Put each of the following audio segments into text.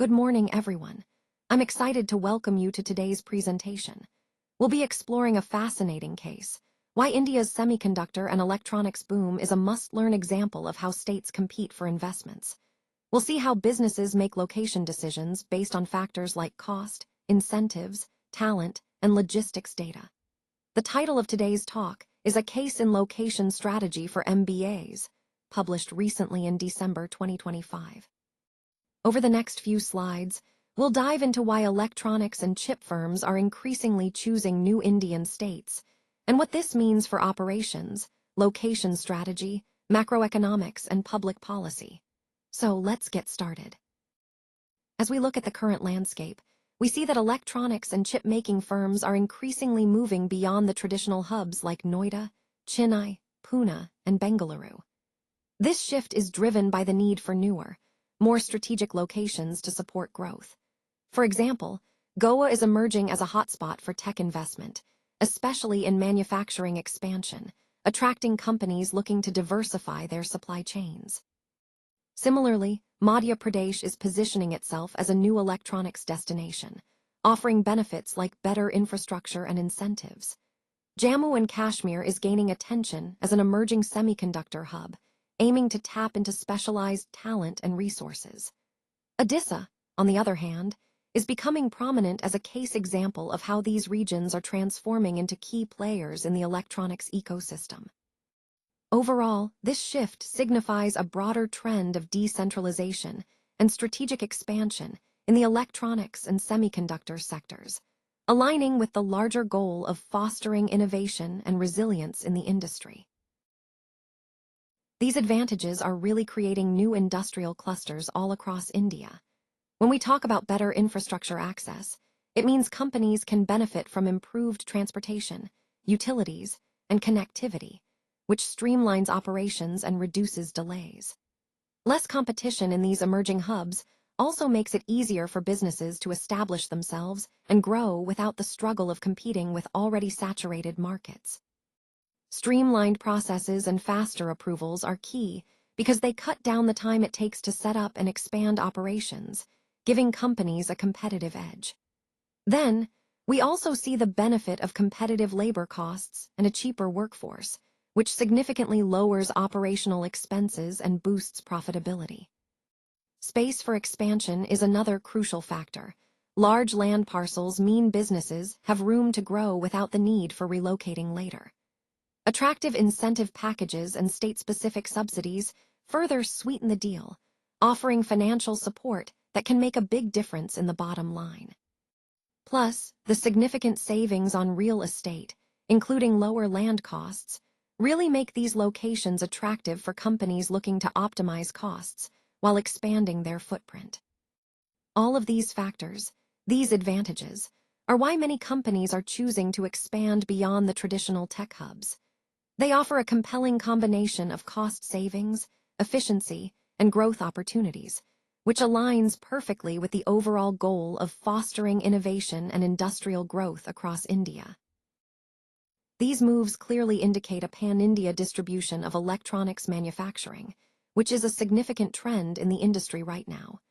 Good morning, everyone. I'm excited to welcome you to today's presentation. We'll be exploring a fascinating case, why India's semiconductor and electronics boom is a must-learn example of how states compete for investments. We'll see how businesses make location decisions based on factors like cost, incentives, talent, and logistics data. The title of today's talk is A Case in Location Strategy for MBAs, published recently in December 2025. Over the next few slides, we'll dive into why electronics and chip firms are increasingly choosing new Indian states, and what this means for operations, location strategy, macroeconomics, and public policy. So let's get started. As we look at the current landscape, we see that electronics and chip-making firms are increasingly moving beyond the traditional hubs like Noida, Chennai, Pune, and Bengaluru. This shift is driven by the need for newer, more strategic locations to support growth. For example, Goa is emerging as a hotspot for tech investment, especially in manufacturing expansion, attracting companies looking to diversify their supply chains. Similarly, Madhya Pradesh is positioning itself as a new electronics destination, offering benefits like better infrastructure and incentives. Jammu and Kashmir is gaining attention as an emerging semiconductor hub, aiming to tap into specialized talent and resources. Odisha, on the other hand, is becoming prominent as a case example of how these regions are transforming into key players in the electronics ecosystem. Overall, this shift signifies a broader trend of decentralization and strategic expansion in the electronics and semiconductor sectors, aligning with the larger goal of fostering innovation and resilience in the industry. These advantages are really creating new industrial clusters all across India. When we talk about better infrastructure access, it means companies can benefit from improved transportation, utilities, and connectivity, which streamlines operations and reduces delays. Less competition in these emerging hubs also makes it easier for businesses to establish themselves and grow without the struggle of competing with already saturated markets. Streamlined processes and faster approvals are key because they cut down the time it takes to set up and expand operations, giving companies a competitive edge. Then, we also see the benefit of competitive labor costs and a cheaper workforce, which significantly lowers operational expenses and boosts profitability. Space for expansion is another crucial factor. Large land parcels mean businesses have room to grow without the need for relocating later. Attractive incentive packages and state-specific subsidies further sweeten the deal, offering financial support that can make a big difference in the bottom line. Plus, the significant savings on real estate, including lower land costs, really make these locations attractive for companies looking to optimize costs while expanding their footprint. All of these factors, these advantages, are why many companies are choosing to expand beyond the traditional tech hubs. They offer a compelling combination of cost savings, efficiency, and growth opportunities, which aligns perfectly with the overall goal of fostering innovation and industrial growth across India. These moves clearly indicate a pan-India distribution of electronics manufacturing, which is a significant trend in the industry right now.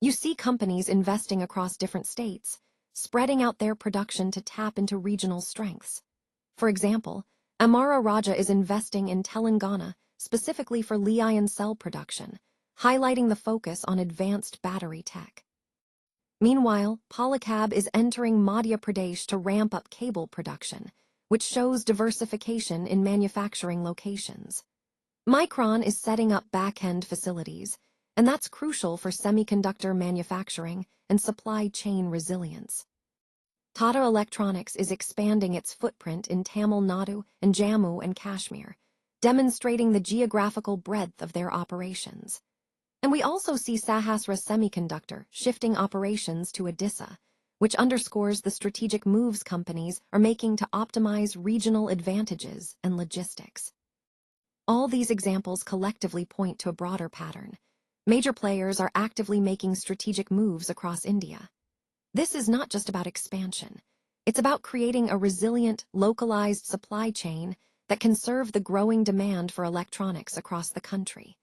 You see companies investing across different states, spreading out their production to tap into regional strengths. For example, Amara Raja is investing in Telangana specifically for Li-ion cell production, highlighting the focus on advanced battery tech. Meanwhile, Polycab is entering Madhya Pradesh to ramp up cable production, which shows diversification in manufacturing locations. Micron is setting up back-end facilities, and that's crucial for semiconductor manufacturing and supply chain resilience. Tata Electronics is expanding its footprint in Tamil Nadu and Jammu and Kashmir, demonstrating the geographical breadth of their operations. And we also see Sahasra Semiconductor shifting operations to Odisha, which underscores the strategic moves companies are making to optimize regional advantages and logistics. All these examples collectively point to a broader pattern. Major players are actively making strategic moves across India. This is not just about expansion. It's about creating a resilient, localized supply chain that can serve the growing demand for electronics across the country.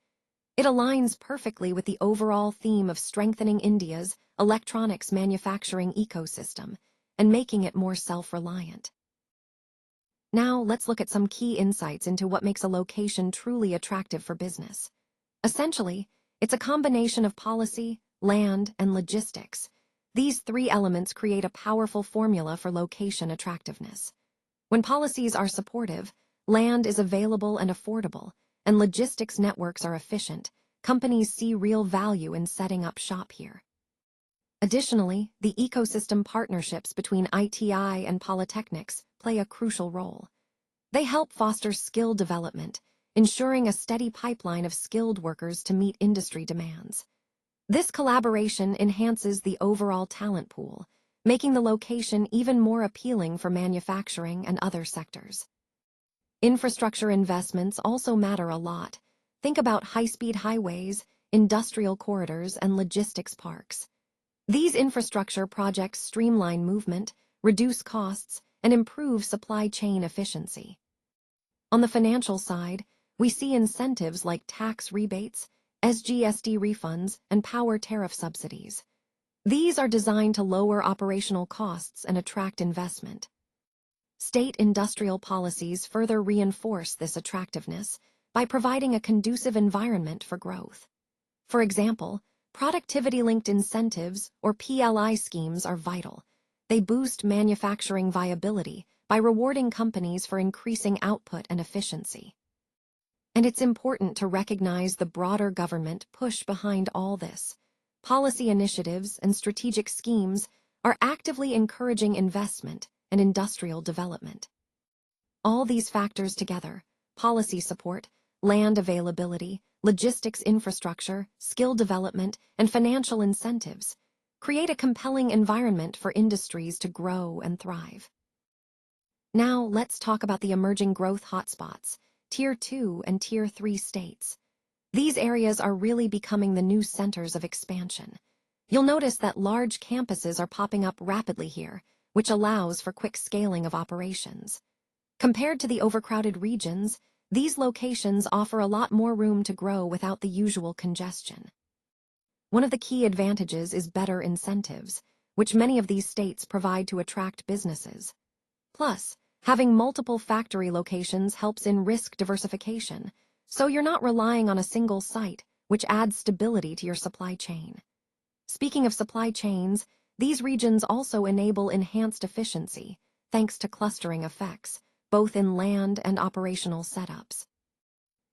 It aligns perfectly with the overall theme of strengthening India's electronics manufacturing ecosystem and making it more self-reliant. Now, let's look at some key insights into what makes a location truly attractive for business. Essentially, it's a combination of policy, land, and logistics. These three elements create a powerful formula for location attractiveness. When policies are supportive, land is available and affordable, and logistics networks are efficient, companies see real value in setting up shop here. Additionally, the ecosystem partnerships between ITI and polytechnics play a crucial role. They help foster skill development, ensuring a steady pipeline of skilled workers to meet industry demands. This collaboration enhances the overall talent pool, making the location even more appealing for manufacturing and other sectors. Infrastructure investments also matter a lot. Think about high-speed highways, industrial corridors, and logistics parks. These infrastructure projects streamline movement, reduce costs, and improve supply chain efficiency. On the financial side, we see incentives like tax rebates, SGST refunds, and power tariff subsidies. These are designed to lower operational costs and attract investment. State industrial policies further reinforce this attractiveness by providing a conducive environment for growth. For example, productivity-linked incentives, or PLI schemes, are vital. They boost manufacturing viability by rewarding companies for increasing output and efficiency. And it's important to recognize the broader government push behind all this. Policy initiatives and strategic schemes are actively encouraging investment and industrial development. All these factors together, policy support, land availability, logistics infrastructure, skill development, and financial incentives, create a compelling environment for industries to grow and thrive. Now, let's talk about the emerging growth hotspots, Tier 2 and Tier 3 states. These areas are really becoming the new centers of expansion. You'll notice that large campuses are popping up rapidly here, which allows for quick scaling of operations. Compared to the overcrowded regions, these locations offer a lot more room to grow without the usual congestion. One of the key advantages is better incentives, which many of these states provide to attract businesses. Plus, having multiple factory locations helps in risk diversification, so you're not relying on a single site, which adds stability to your supply chain. Speaking of supply chains, these regions also enable enhanced efficiency, thanks to clustering effects, both in land and operational setups.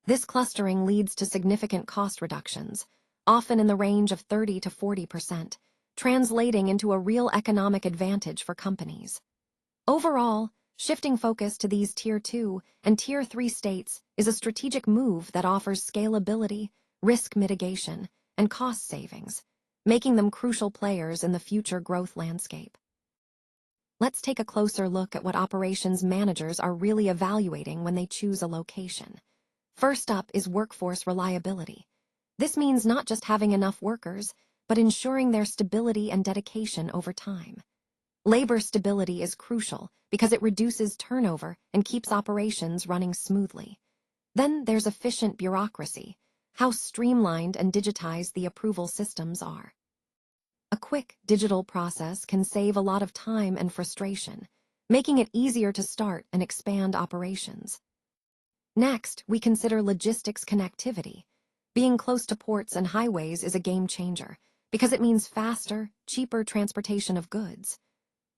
This clustering leads to significant cost reductions, often in the range of 30 to 40%, translating into a real economic advantage for companies. Overall, shifting focus to these Tier 2 and Tier 3 states is a strategic move that offers scalability, risk mitigation, and cost savings, making them crucial players in the future growth landscape. Let's take a closer look at what operations managers are really evaluating when they choose a location. First up is workforce reliability. This means not just having enough workers, but ensuring their stability and dedication over time. Labor stability is crucial because it reduces turnover and keeps operations running smoothly. Then there's efficient bureaucracy, how streamlined and digitized the approval systems are. A quick digital process can save a lot of time and frustration, making it easier to start and expand operations. Next, we consider logistics connectivity. Being close to ports and highways is a game changer because it means faster, cheaper transportation of goods.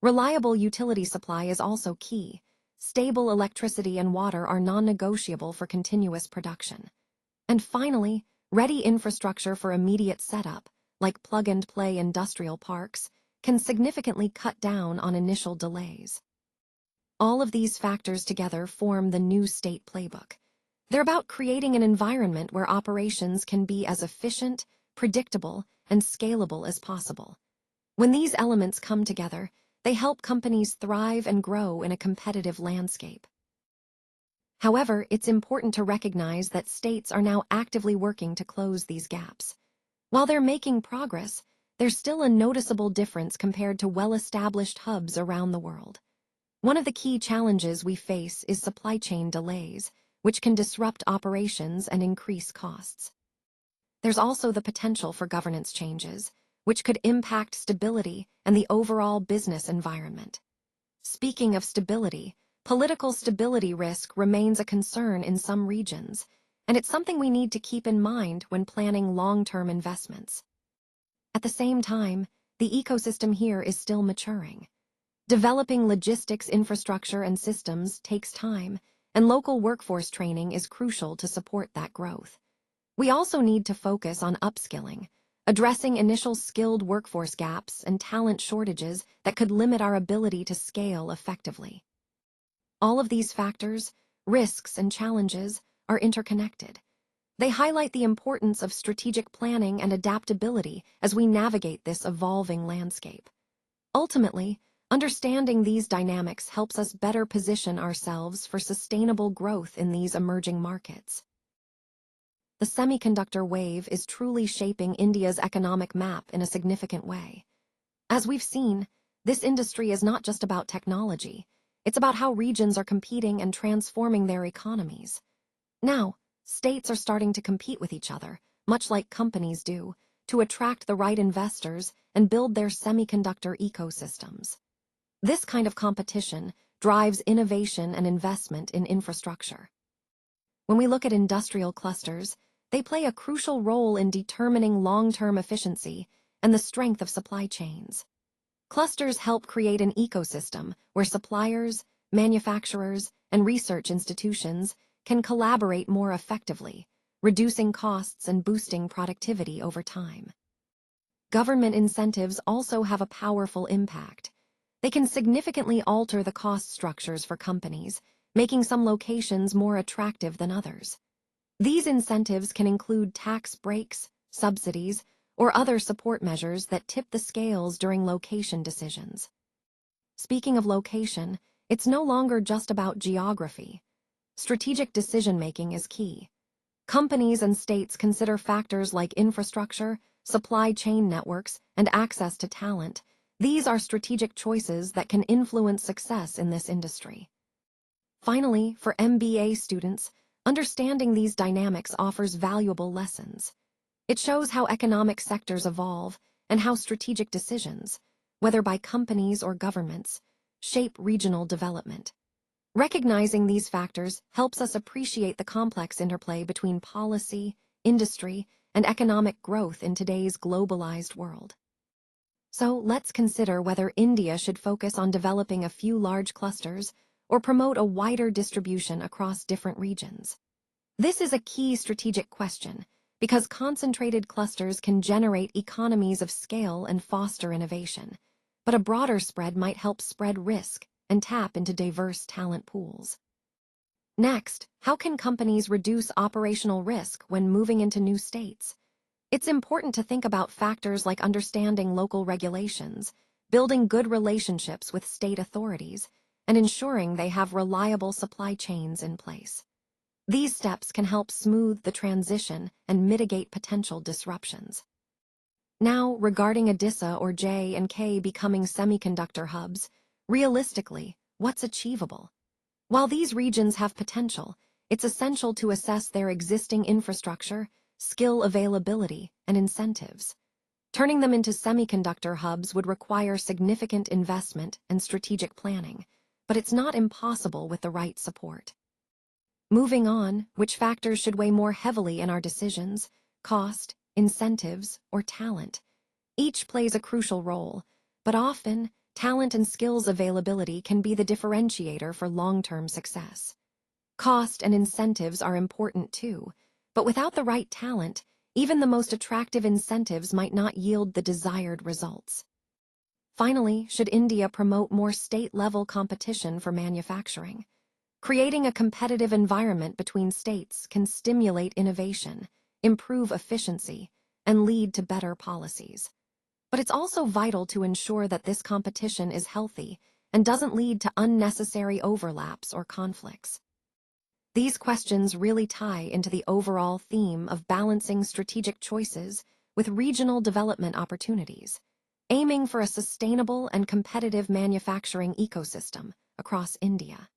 Reliable utility supply is also key. Stable electricity and water are non-negotiable for continuous production. And finally, ready infrastructure for immediate setup, like plug-and-play industrial parks, can significantly cut down on initial delays. All of these factors together form the new state playbook. They're about creating an environment where operations can be as efficient, predictable, and scalable as possible. When these elements come together, they help companies thrive and grow in a competitive landscape. However, it's important to recognize that states are now actively working to close these gaps. While they're making progress, there's still a noticeable difference compared to well-established hubs around the world. One of the key challenges we face is supply chain delays, which can disrupt operations and increase costs. There's also the potential for governance changes, which could impact stability and the overall business environment. Speaking of stability, political stability risk remains a concern in some regions, and it's something we need to keep in mind when planning long-term investments. At the same time, the ecosystem here is still maturing. Developing logistics infrastructure and systems takes time, and local workforce training is crucial to support that growth. We also need to focus on upskilling, addressing initial skilled workforce gaps and talent shortages that could limit our ability to scale effectively. All of these factors, risks and challenges, are interconnected. They highlight the importance of strategic planning and adaptability as we navigate this evolving landscape. Ultimately, understanding these dynamics helps us better position ourselves for sustainable growth in these emerging markets. The semiconductor wave is truly shaping India's economic map in a significant way. As we've seen, this industry is not just about technology, it's about how regions are competing and transforming their economies. Now, states are starting to compete with each other, much like companies do, to attract the right investors and build their semiconductor ecosystems. This kind of competition drives innovation and investment in infrastructure. When we look at industrial clusters, they play a crucial role in determining long-term efficiency and the strength of supply chains. Clusters help create an ecosystem where suppliers, manufacturers, and research institutions can collaborate more effectively, reducing costs and boosting productivity over time. Government incentives also have a powerful impact. They can significantly alter the cost structures for companies, making some locations more attractive than others. These incentives can include tax breaks, subsidies, or other support measures that tip the scales during location decisions. Speaking of location, it's no longer just about geography. Strategic decision-making is key. Companies and states consider factors like infrastructure, supply chain networks, and access to talent. These are strategic choices that can influence success in this industry. Finally, for MBA students, understanding these dynamics offers valuable lessons. It shows how economic sectors evolve and how strategic decisions, whether by companies or governments, shape regional development. Recognizing these factors helps us appreciate the complex interplay between policy, industry, and economic growth in today's globalized world. So let's consider whether India should focus on developing a few large clusters or promote a wider distribution across different regions. This is a key strategic question because concentrated clusters can generate economies of scale and foster innovation, but a broader spread might help spread risk and tap into diverse talent pools. Next, how can companies reduce operational risk when moving into new states? It's important to think about factors like understanding local regulations, building good relationships with state authorities, and ensuring they have reliable supply chains in place. These steps can help smooth the transition and mitigate potential disruptions. Now, regarding Odisha or J&K becoming semiconductor hubs, realistically, what's achievable? While these regions have potential, it's essential to assess their existing infrastructure, skill availability, and incentives. Turning them into semiconductor hubs would require significant investment and strategic planning, but it's not impossible with the right support. Moving on, which factors should weigh more heavily in our decisions? Cost, incentives, or talent? Each plays a crucial role, but often, talent and skills availability can be the differentiator for long-term success. Cost and incentives are important too, but without the right talent, even the most attractive incentives might not yield the desired results. Finally, should India promote more state-level competition for manufacturing? Creating a competitive environment between states can stimulate innovation, improve efficiency, and lead to better policies. But it's also vital to ensure that this competition is healthy and doesn't lead to unnecessary overlaps or conflicts. These questions really tie into the overall theme of balancing strategic choices with regional development opportunities, aiming for a sustainable and competitive manufacturing ecosystem across India.